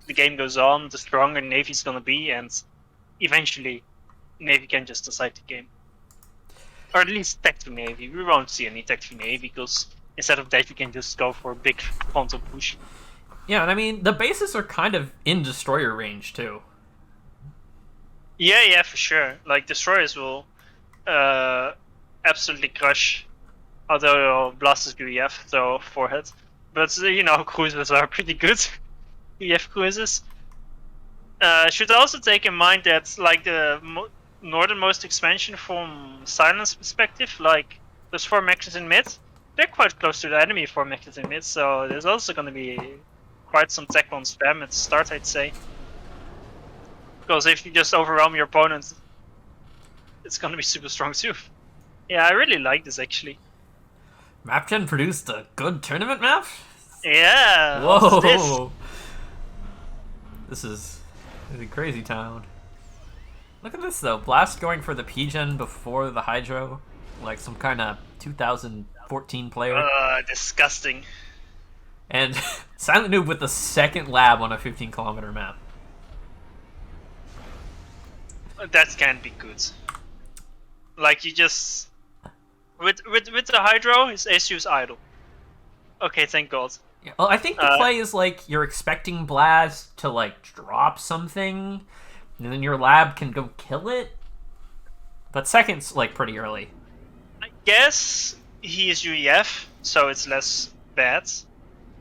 the game goes on, the stronger Navy's gonna be, and eventually Navy can just decide the game. Or at least Tech to Navy. We won't see any Tech to Navy because instead of that, we can just go for a big frontal push. Yeah, and I mean, the bases are kind of in destroyer range, too. Yeah, for sure. Like, destroyers will absolutely crush, although blasters do EF, so forehead. But, cruisers are pretty good. EF cruisers. Should also take in mind that, like, the northernmost expansion from Silence perspective, like, those 4 mechs in mid, they're quite close to the enemy 4 mechs in mid, so there's also going to be quite some tech on spam at the start, I'd say. Because if you just overwhelm your opponent, it's going to be super strong too. Yeah, I really like this actually. MapGen produced a good tournament map? Yeah. Whoa. This is a crazy town. Look at this though. Blast going for the P-Gen before the Hydro. Like some kind of 2014 player. Disgusting. And silentNoob with the second lab on a 15-kilometer map. That can't be good. Like, you just... With the Hydro, his ASU is idle. Okay, thank God. Yeah, well, I think the play is like you're expecting Blast to like drop something, and then your lab can go kill it. But second's like pretty early. I guess he is UEF, so it's less bad.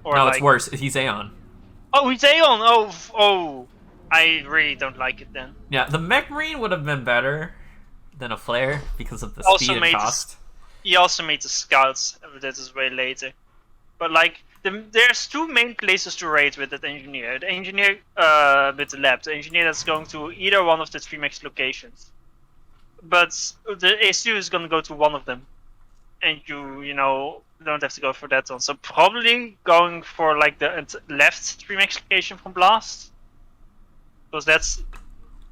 Or no, like... it's worse. He's Aeon. Oh, he's Aeon! Oh! I really don't like it then. Yeah, the Mech Marine would have been better than a Flare because of the Also speed and cost. He also made the Scouts, but that is way later. But like, there's 2 main places to raid with that engineer. The engineer with the lab, the engineer that's going to either one of the 3 max locations. But the ASU is going to go to one of them. And you don't have to go for that one. So probably going for like the left 3 max location from Blast. Because that's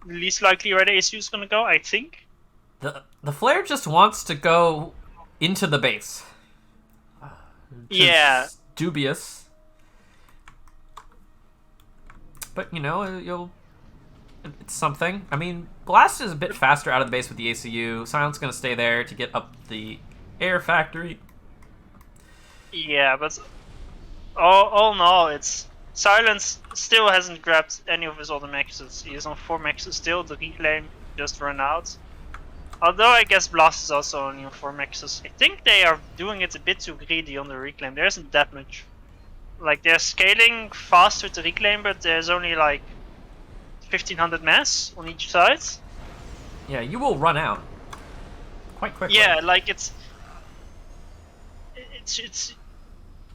least likely where the ASU is going to go, I think. The Flare just wants to go into the base. Yeah. Dubious. But, it's something. I mean, Blast is a bit faster out of the base with the ACU. Silent's going to stay there to get up the air factory. Yeah, but all in all, it's... Silence still hasn't grabbed any of his other maxes. He is on 4 maxes still. The reclaim just ran out. Although I guess Blast is also only on 4 maxes. I think they are doing it a bit too greedy on the reclaim. There isn't that much. Like, they're scaling fast with the reclaim, but there's only like 1500 mass on each side. Yeah, you will run out quite quickly. Yeah, like it's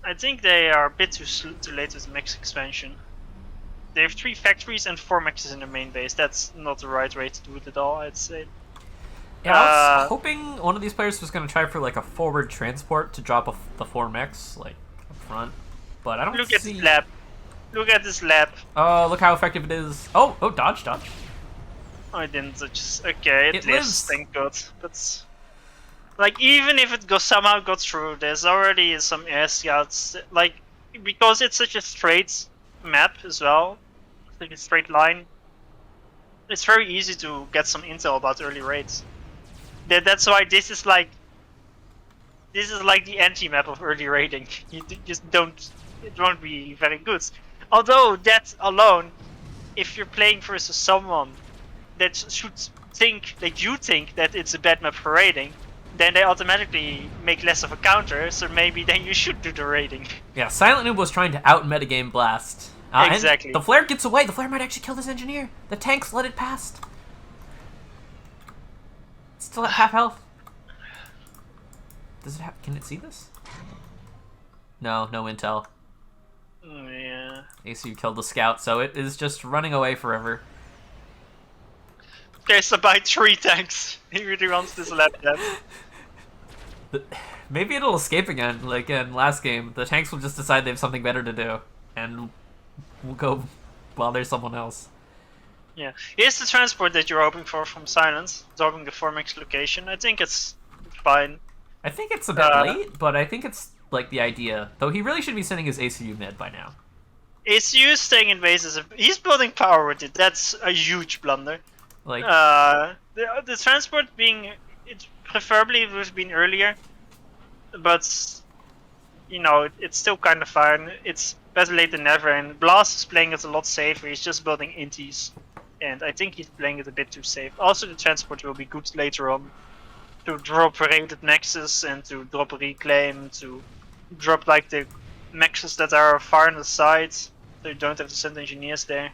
I think they are a bit too late with the max expansion. They have 3 factories and 4 maxes in their main base. That's not the right way to do it at all, I'd say. Yeah, I was hoping one of these players was going to try for like a forward transport to drop the 4 mechs like up front, but I don't Look see... at this lab. Look at this lab. Oh, look how effective it is. Oh, dodge. Oh, I didn't. Okay, it lives. Lives. Thank God. But like, even if it somehow got through, there's already some air scouts. Like, because it's such a straight map as well, like a straight line. It's very easy to get some intel about early raids. That's why this is like the anti-map of early raiding. You just don't. It won't be very good. Although that alone, if you're playing versus someone that should think that you think that it's a bad map for raiding, then they automatically make less of a counter. So maybe then you should do the raiding. Yeah, silentNoob was trying to out metagame Blast. Exactly. And the Flare gets away. The Flare might actually kill this engineer. The tanks let it past. Still at half health. Does it have? Can it see this? No intel. Yeah. ACU killed the scout, so it is just running away forever. Okay, so buy 3 tanks. He really wants this lab dead. Maybe it'll escape again, like in last game. The tanks will just decide they have something better to do, and we'll go bother someone else. Yeah. Here's the transport that you're hoping for from Silence, dropping the 4 max location. I think it's fine. I think it's a bit late, but I think it's like the idea. Though he really should be sending his ACU mid by now. ACU staying in base he's building power with it. That's a huge blunder. Like, The transport being it preferably it would have been earlier, but you know it's still kind of fine. It's better late than never. And Blast is playing it a lot safer. He's just building inties, and I think he's playing it a bit too safe. Also, the transport will be good later on to drop rated nexus and to drop reclaim, to drop like the nexus that are far on the side, so you don't have to send engineers there.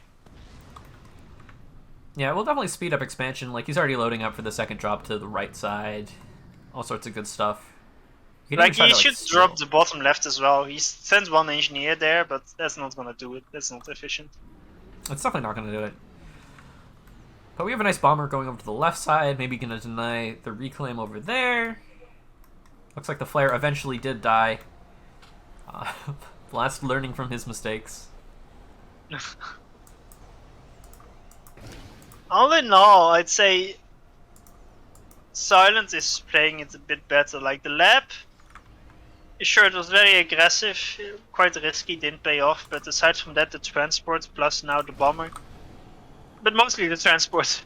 yeah, we'll definitely speed up expansion. Like, he's already loading up for the second drop to the right side. All sorts of good stuff. Like, he should drop the bottom left as well. He sends one engineer there, but that's not gonna do it. That's not efficient. It's definitely not gonna do it. But we have a nice bomber going over to the left side. Maybe gonna deny the reclaim over there. Looks like the flare eventually did die. Blast learning from his mistakes. All in all, I'd say Silent is playing it a bit better. Like the lab, sure, it was very aggressive, quite risky, didn't pay off. But aside from that, the transport plus now the bomber, but mostly the transport.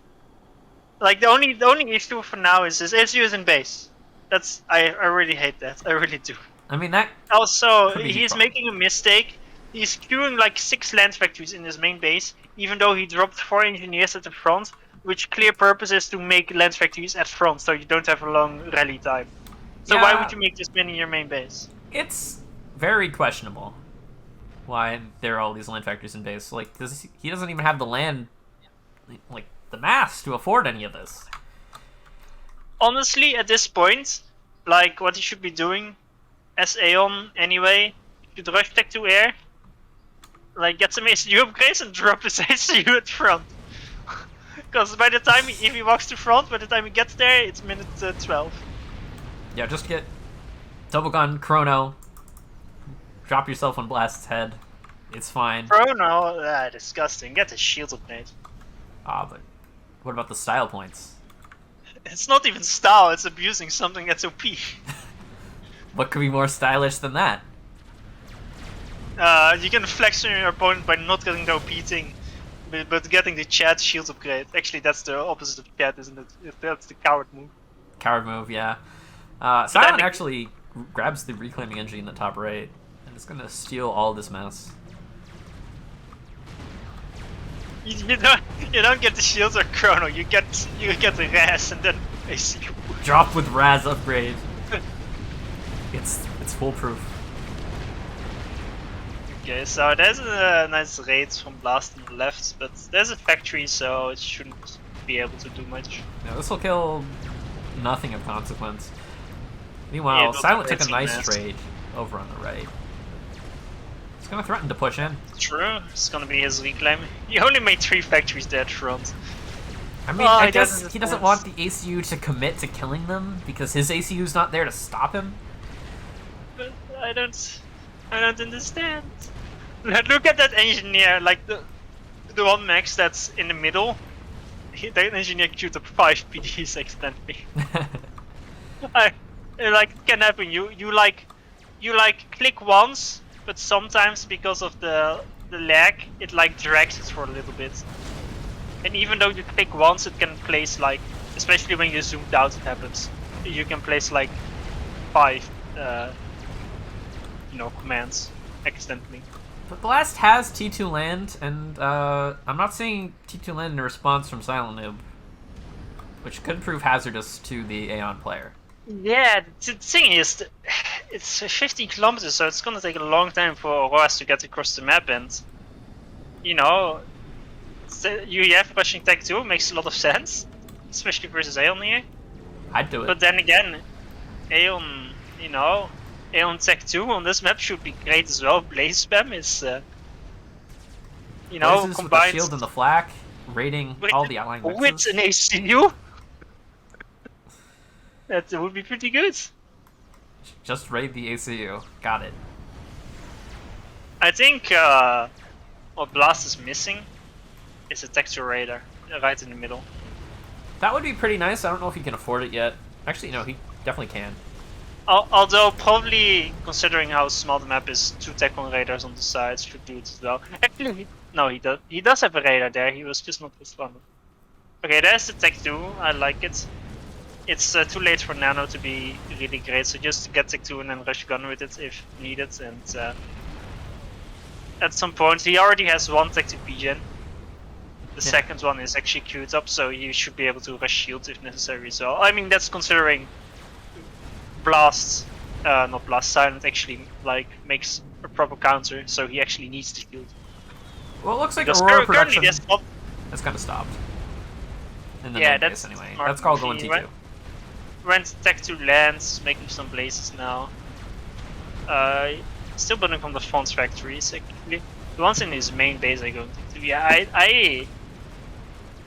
Like the only issue for now is his ACU is in base. That's I really hate that. I really do. I mean, that also he's making a mistake. He's queuing like 6 land factories in his main base, even though he dropped 4 engineers at the front, which clear purpose is to make land factories at front, so you don't have a long rally time. So why would you make this many in your main base? It's very questionable why there are all these land factories in base. Like, he doesn't even have the land, like, the mass to afford any of this. Honestly, at this point, like, what he should be doing, as Aeon anyway, should rush tech to air, like, get some ACU upgrades and drop his ACU at front. Because by the time, if he walks to front, by the time he gets there, it's minute 12. Yeah, just get double gun, chrono, drop yourself on Blast's head. It's fine. Chrono, disgusting. Get the shield upgrade. But what about the style points? It's not even style, it's abusing something that's OP. What could be more stylish than that? You can flex on your opponent by not getting the OP thing, but getting the chat shield upgrade. Actually, that's the opposite of chat, isn't it? That's the coward move. Coward move, yeah. Silent actually grabs the reclaiming engine in the top right, and is going to steal all this mess. You don't get the shields or chrono. You get the Raz and then ACU. Drop with Raz upgrade. It's foolproof. Okay, so there's a nice raid from Blast on the left, but there's a factory, so it shouldn't be able to do much. Yeah, this will kill nothing of consequence. Meanwhile, Silent took a nice trade over on the right. He's gonna threaten to push in. True, it's gonna be his reclaim. He only made 3 factories there at front. I mean, I guess he doesn't want the ACU to commit to killing them because his ACU's not there to stop him. But I don't understand. Look at that engineer, like the one max that's in the middle. That engineer queued up 5 PDs accidentally. Like it can happen. You click once, but sometimes because of the lag, it like drags it for a little bit. And even though you click once, it can place like, especially when you zoomed out, it happens. You can place like 5, commands accidentally. But Blast has T2 land, and I'm not seeing T2 land in a response from silentNoob, which could prove hazardous to the Aeon player. Yeah, the thing is, it's 15 kilometers, so it's gonna take a long time for Roas to get across the map, and UEF rushing tech 2 makes a lot of sense, especially versus Aeon here. I'd do it. But then again, Aeon, Aeon tech 2 on this map should be great as well. Blaze spam is, Blazes combined with the shield and the flak, raiding all the outlying with mixes. an ACU. That would be pretty good. Just raid the ACU. Got it. I think what Blast is missing is a texture radar right in the middle. That would be pretty nice. I don't know if he can afford it yet. Actually, no, he definitely can. Although probably considering how small the map is, 2 tech on radars on the sides should do it as well. Actually, no, he does. He does have a radar there. He was just not responding. Okay, there's the tech 2. I like it. It's too late for Nano to be really great, so just get tech 2 and then rush gun with it if needed. And at some point, he already has 1 tech 2 PGen. The second one is actually queued up, so you should be able to rush shield if necessary. So I mean, that's considering not blast, silent actually like makes a proper counter, so he actually needs to shield. Well, it looks like Because Aurora production that's kind of stopped. In the yeah, main that's base anyway. smart That's called move. going T2. Went tech 2 lands, making some blazes now. Still building from the Fonts factories actually. The ones in his main base are going to. Yeah,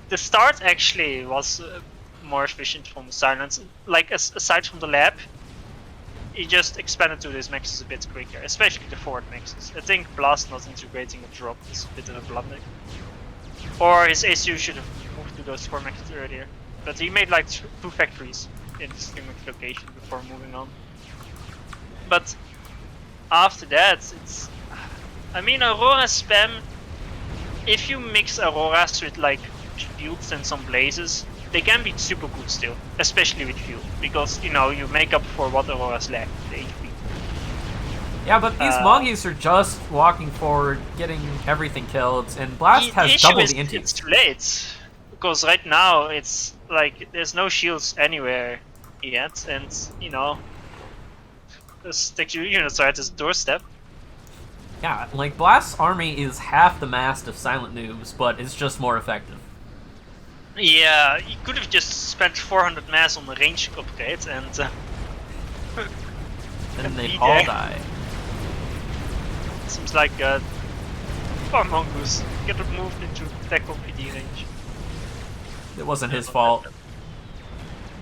the start actually was more efficient from silence. Like aside from the lab, he just expanded to his maxes a bit quicker, especially the forward maxes. I think Blast not integrating a drop is a bit of a blunder. Or his ACU should have moved to those 4 maxes earlier. But he made like 2 factories in the streaming location before moving on. But after that, it's... I mean, Aurora spam, if you mix Auroras with like shields and some blazes, they can be super good still, especially with shield, because you know you make up for what Auroras lack, the HP. Yeah, but these monkeys are just walking forward, getting everything killed, and Blast has double the inti. It's too late, because right now it's like there's no shields anywhere yet, and you know, the texture units are at his doorstep. Yeah, like Blast's army is half the mass of silentNoobs, but it's just more effective. Yeah, he could have just spent 400 mass on the range upgrade and then they all die. Seems like poor Mongoose get moved into tackle PD range. It wasn't his fault.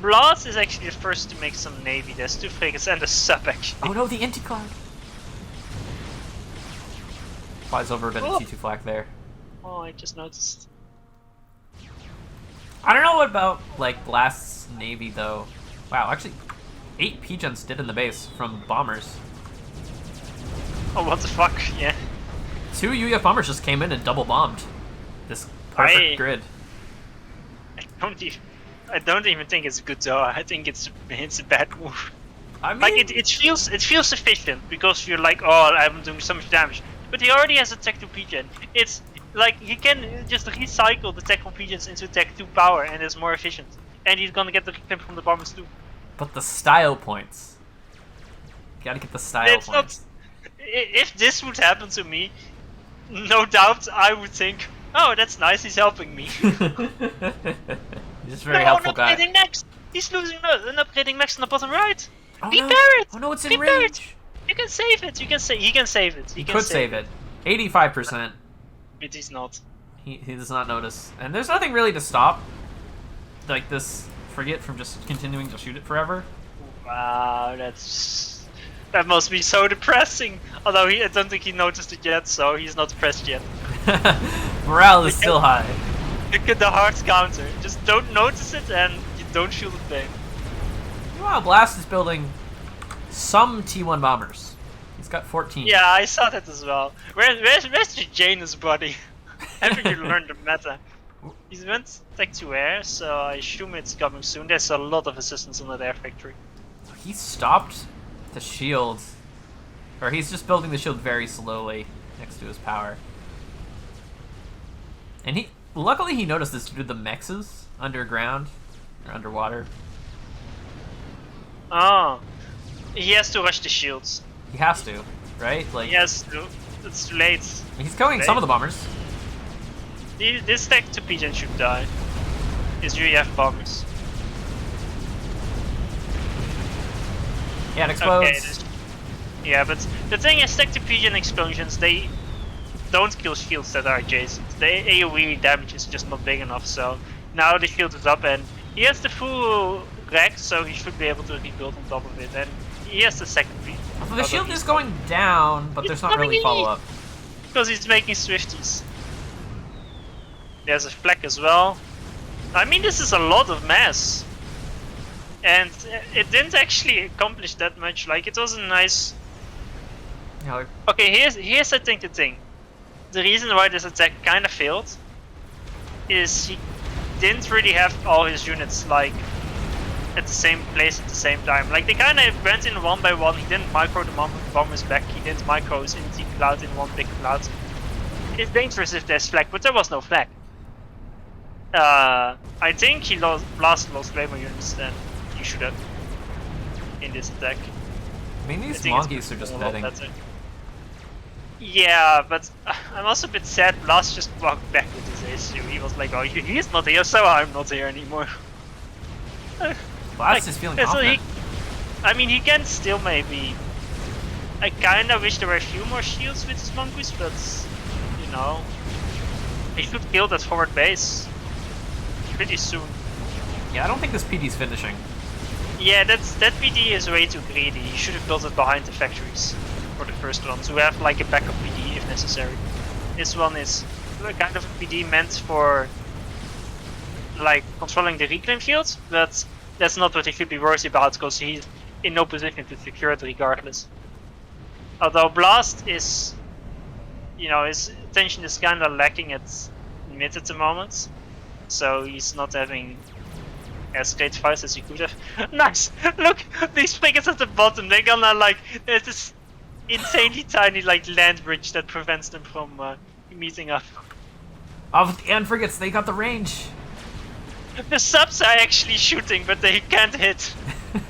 Blast is actually the first to make some navy. There's 2 frigates and a sub actually. Oh no, the anti-cloud! Flies over a bit of T2 flak there. Oh, I just noticed. I don't know about like Blast's navy though. Wow, actually 8 PGens did in the base from bombers. Oh, what the fuck? Yeah. 2 UEF bombers just came in and double bombed this perfect grid. I don't even think it's good though. I think it's a bad move. I mean, like it feels efficient because you're like, oh, I'm doing so much damage. But he already has a Tech 2 PGen. It's like he can just recycle the Tech 1 PGens into Tech 2 power and it's more efficient. And he's gonna get the reclaim from the bombers too. But the style points. You gotta get the style points. If this would happen to me, no doubt I would think, oh, that's nice, he's helping me. He's a very helpful guy. Next. He's losing an upgrading max on the bottom right. Oh, Repair no. it! Oh no, it's in Repair range! It. You can save it, he can save it. He could save it. 85%. But he's not. He does not notice. And there's nothing really to stop like this frigate from just continuing to shoot it forever. Wow, that must be so depressing. Although I don't think he noticed it yet, so he's not depressed yet. Morale is still high. Look at the hard counter. Just don't notice it and you don't feel the pain. Meanwhile, Blast is building some T1 bombers. He's got 14. Yeah, I saw that as well. Where's the Janus body? Haven't you learned the meta? He went Tech 2 air, so I assume it's coming soon. There's a lot of assistance on that air factory. He stopped the shield. Or he's just building the shield very slowly next to his power. And luckily he noticed this due to the mexes underground or underwater. Oh, he has to rush the shields. He has to, right? Like he has to. It's too late. He's killing some of the bombers. This Tech 2 PGen should die. His UEF bombers. Yeah, it explodes. Okay, yeah, but the thing is, Tech 2 PGen explosions, they don't kill shields that are adjacent. The AoE damage is just not big enough, so now the shield is up and he has the full rack, so he should be able to rebuild on top of it, and he has the second beat. Well, the shield is going down, but there's not really follow-up. Because he's making Swifties. There's a flak as well. I mean, this is a lot of mass. And it didn't actually accomplish that much. Like, it was a nice... Yeah, like, Okay, here's I think the thing. The reason why this attack kind of failed is he didn't really have all his units, like, at the same place at the same time. Like, they kind of went in one by one. He didn't micro the bombers back. He didn't micro his inti cloud in one big cloud. It's dangerous if there's flag, but there was no flag. I think he lost way more units than he should have in this attack. I mean, these monkeys are just betting. Yeah, but I'm also a bit sad. Blast just walked back with his ASU. He was like, "Oh, he's not here, so I'm not here anymore." Blast is feeling confident. I mean, he can still maybe. I kind of wish there were a few more shields with his monkeys, but you know, he should kill that forward base pretty soon. Yeah, I don't think this PD's finishing. Yeah, that PD is way too greedy. He should have built it behind the factories for the first one to have like a backup PD if necessary. This one is kind of a PD meant for like controlling the reclaim field, but that's not what he should be worried about because he's in no position to secure it regardless. Although Blast is, you know, his attention is kind of lacking at mid at the moment, so he's not having as great fights as he could have. Nice! Look! These figures at the bottom, they're gonna like, there's this insanely tiny like land bridge that prevents them from meeting up. Oh, and forgets they got the range! The subs are actually shooting, but they can't hit.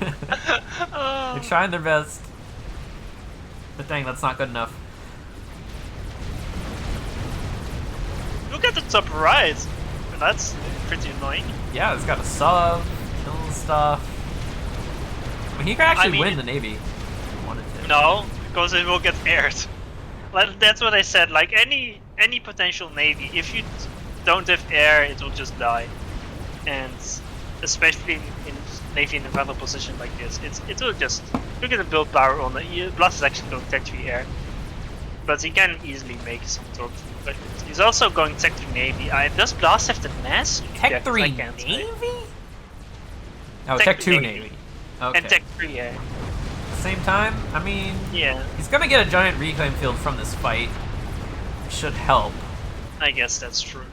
They're trying their best. But dang, that's not good enough. Look at the top right! That's pretty annoying. Yeah, it's got a sub, kill stuff. I mean, he could actually win the Navy if he wanted to. No, because it will get aired. Like, that's what I said, like any potential Navy, if you don't have air, it will just die. And especially in Navy in a battle position like this, it will just, look at the build power on it. Blast is actually going Tech 3 air. But he can easily make some torque. But he's also going Tech 3 Navy. Does Blast have the mass? Tech 3 Navy? Oh, Tech 2 Navy. Okay. And Tech 3 air. Same time, I mean, yeah, he's gonna get a giant reclaim field from this fight. Should help. I guess that's true.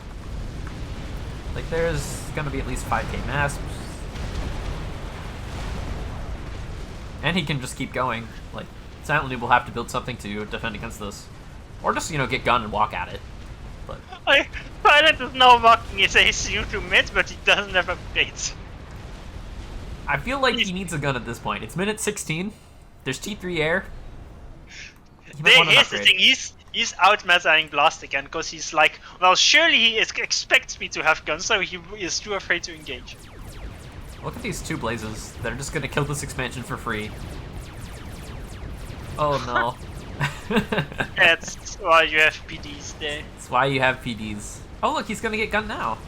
Like, there's gonna be at least 5k mass. And he can just keep going. Like, silentNoob will have to build something to defend against this. Or just, you know, get gun and walk at it. But Silent is now walking his ACU to mid, but he doesn't have a bait. I feel like he needs a gun at this point. It's minute 16. There's T3 air. Here's the thing, he's out-metaing Blast again, because he's like, well, surely he expects me to have guns, so he is too afraid to engage. Look at these two blazes. They're just gonna kill this expansion for free. Oh no. That's why you have PDs there. That's why you have PDs. Oh look, he's gonna get gun now.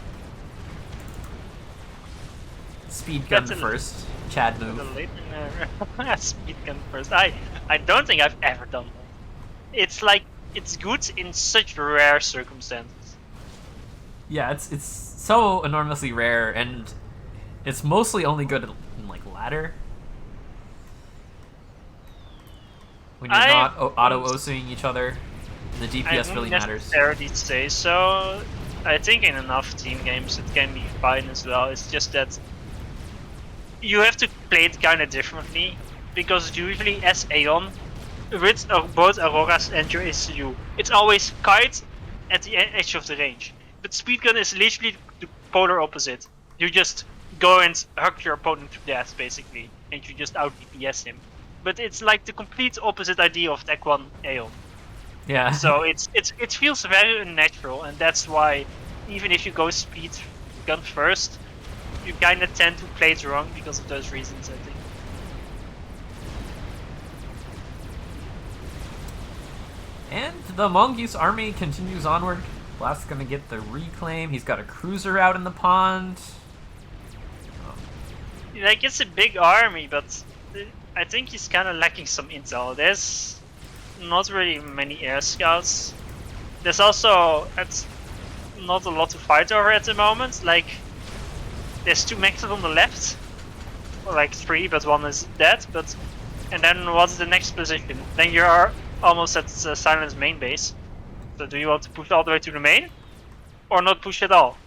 Speed gun first. Chad move. Speed gun first. I don't think I've ever done that. It's like, it's good in such rare circumstances. Yeah, it's so enormously rare, and it's mostly only good in like ladder. When you're not auto-OCing each other, the DPS really matters. I wouldn't necessarily say so. I think in enough team games it can be fine as well. It's just that you have to play it kind of differently, because usually as Aeon, with both Auroras and your ACU, it's always kite at the edge of the range. But Speedgun is literally the polar opposite. You just go and hug your opponent to death, basically, and you just out DPS him. But it's like the complete opposite idea of Tech 1 Aeon. Yeah. So it feels very unnatural, and that's why even if you go speed gun first, you kind of tend to play it wrong because of those reasons, I think. And the Mongoose army continues onward. Blast's gonna get the reclaim. He's got a cruiser out in the pond. Like, it's a big army, but I think he's kind of lacking some intel. There's not really many air scouts. There's also not a lot to fight over at the moment. Like, there's two mechs on the left like 3, but 1 is dead. But and then what's the next position? Then you are almost at silent's main base. So do you want to push all the way to the main, or not push at all?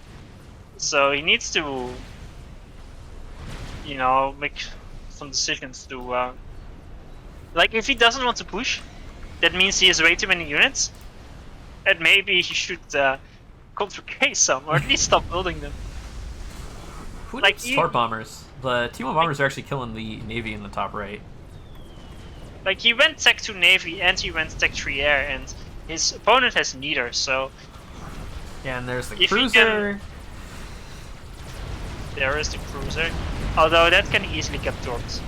So he needs to, you know, make some decisions to. Like if he doesn't want to push, that means he has way too many units, and maybe he should control some, or at least stop building them. Who Like, needs torp bombers? The T1 bombers are actually killing the Navy in the top right. Like he went Tech 2 Navy and he went Tech 3 Air, and his opponent has neither. So Yeah, and there's the if he cruiser. there is the cruiser, although that can easily get torped.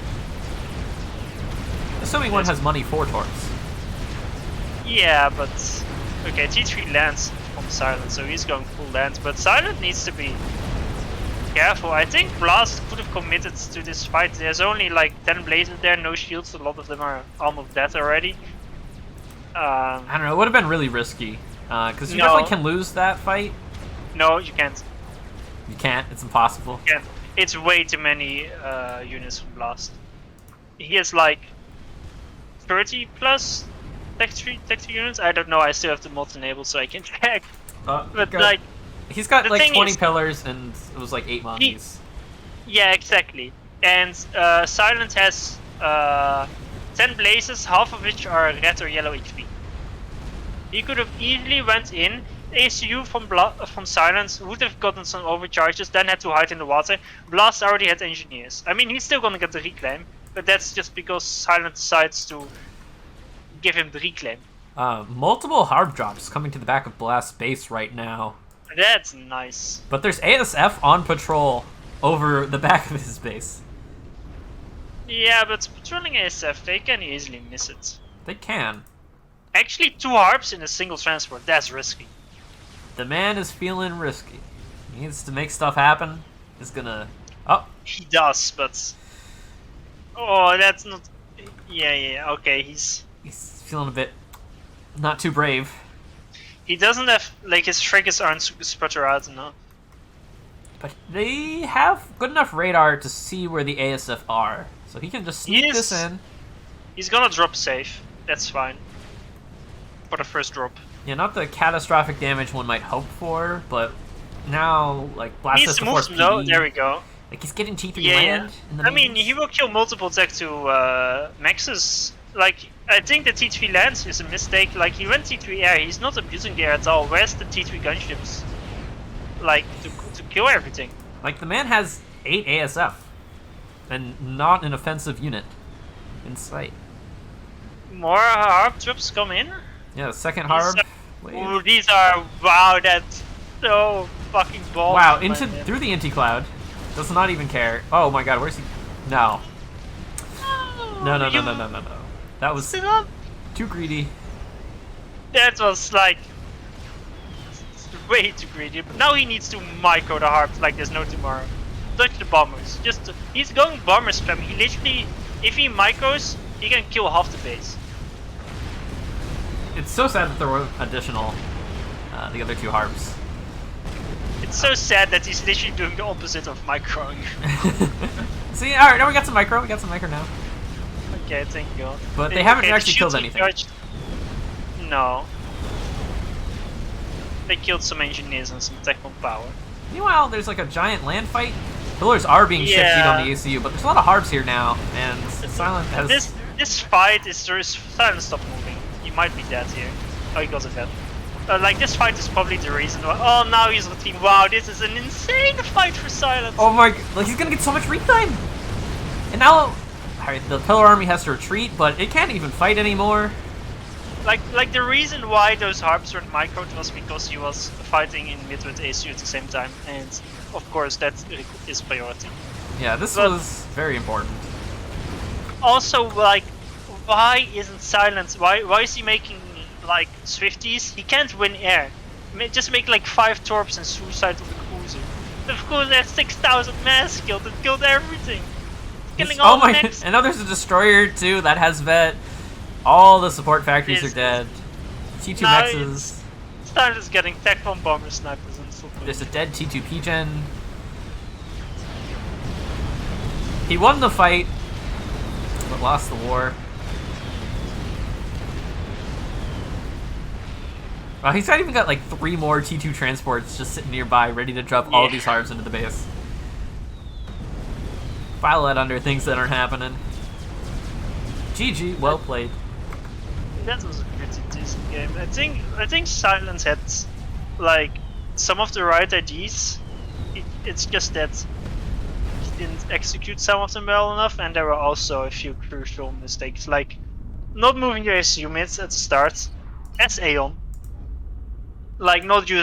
Assuming one has money for torps. Yeah, but okay, T3 lands from Silent, so he's going full land. But Silent needs to be careful. I think Blast could have committed to this fight. There's only like 10 blazes there, no shields. A lot of them are almost dead already. I don't know. It would have been really risky because you No. definitely can lose that fight. No, you can't. You can't. It's impossible. You can't. It's way too many units from Blast. He has like 30 plus Tech 3 units. I don't know. I still have the mod enabled, so I can check. But like, he's got the like thing 20 is- pillars and it was like 8 monkeys. yeah, exactly. And Silent has 10 blazes, half of which are red or yellow HP. He could have easily went in. ACU from Silence would have gotten some overcharges, then had to hide in the water. Blast already had engineers. I mean, he's still gonna get the reclaim, but that's just because Silent decides to give him the reclaim. Multiple harp drops coming to the back of Blast's base right now. That's nice. But there's ASF on patrol over the back of his base. Yeah, but patrolling ASF, they can easily miss it. They can. Actually, 2 harps in a single transport, that's risky. The man is feeling risky. He needs to make stuff happen. He's gonna... Oh, He does, but... Oh, that's not... Yeah, okay, he's feeling a bit not too brave. He doesn't have... Like, his triggers aren't super spreader out enough. But they have good enough radar to see where the ASF are. So he can just sneak this in. He's gonna drop safe. That's fine. For the first drop. Yeah, not the catastrophic damage one might hope for, but now, like, Blast He has needs to to force move some, though. PD. There we go. Like, he's getting T3 Yeah, land in the I mean, mains. he will kill multiple Tech 2 Maxes. Like, I think the T3 lands is a mistake. Like, he went T3 air. He's not abusing the air at all. Where's the T3 gunships? Like, to kill everything. Like, the man has 8 ASF. And not an offensive unit in sight. More harp drops come in. Yeah, the second harp. Ooh, these are... Wow, that's so fucking ballsy. Wow, my into man. through the Inti Cloud. Does not even care. Oh my god, where's he? No. No. That was Sit up. too greedy. That was like way too greedy. But now he needs to micro the harp like there's no tomorrow. Touch the bombers. He's going bomber spam. He literally, if he micros, he can kill half the base. It's so sad that there were additional, the other 2 harps. It's so sad that he's literally doing the opposite of microing. See, alright, now we got some micro. We got some micro now. Okay, thank you. But they haven't the actually killed shields anything. recharged. No. They killed some engineers and some tech on power. Meanwhile, there's like a giant land fight. Pillars are being shifted on the ACU, but there's a lot of harps here now, and Silent has... This fight is... Silent, stop moving. He might be dead here. Oh, he got a dead. Like, this fight is probably the reason why... Oh, now he's on team. Wow, this is an insane fight for Silent. Oh my... Like, he's gonna get so much reclaim! And now... Alright, the Pillar Army has to retreat, but it can't even fight anymore. Like the reason why those harps weren't microed was because he was fighting in mid with ACU at the same time, and of course that is priority. Yeah, this was very important. Also, like, why isn't Silence? Why is he making like Swifties? He can't win air. Just make like 5 torps and suicide to the cruiser. Of course, that's 6,000 mass killed. It killed everything. Killing all the mechs. And now there's a destroyer too that has vet. All the support factories are dead. T2 Mexes. Silence is getting tech bomb bomber snipers and stuff. There's a dead T2 P-Gen. He won the fight, but lost the war. Wow, he's even got like 3 more T2 transports just sitting nearby, ready to drop all of these hards into the base. File that under things that aren't happening. GG, well played. That was a pretty decent game. I think Silence had like some of the right ideas. It's just that he didn't execute some of them well enough, and there were also a few crucial mistakes, like not moving your SU mids at the start as Aeon, like not using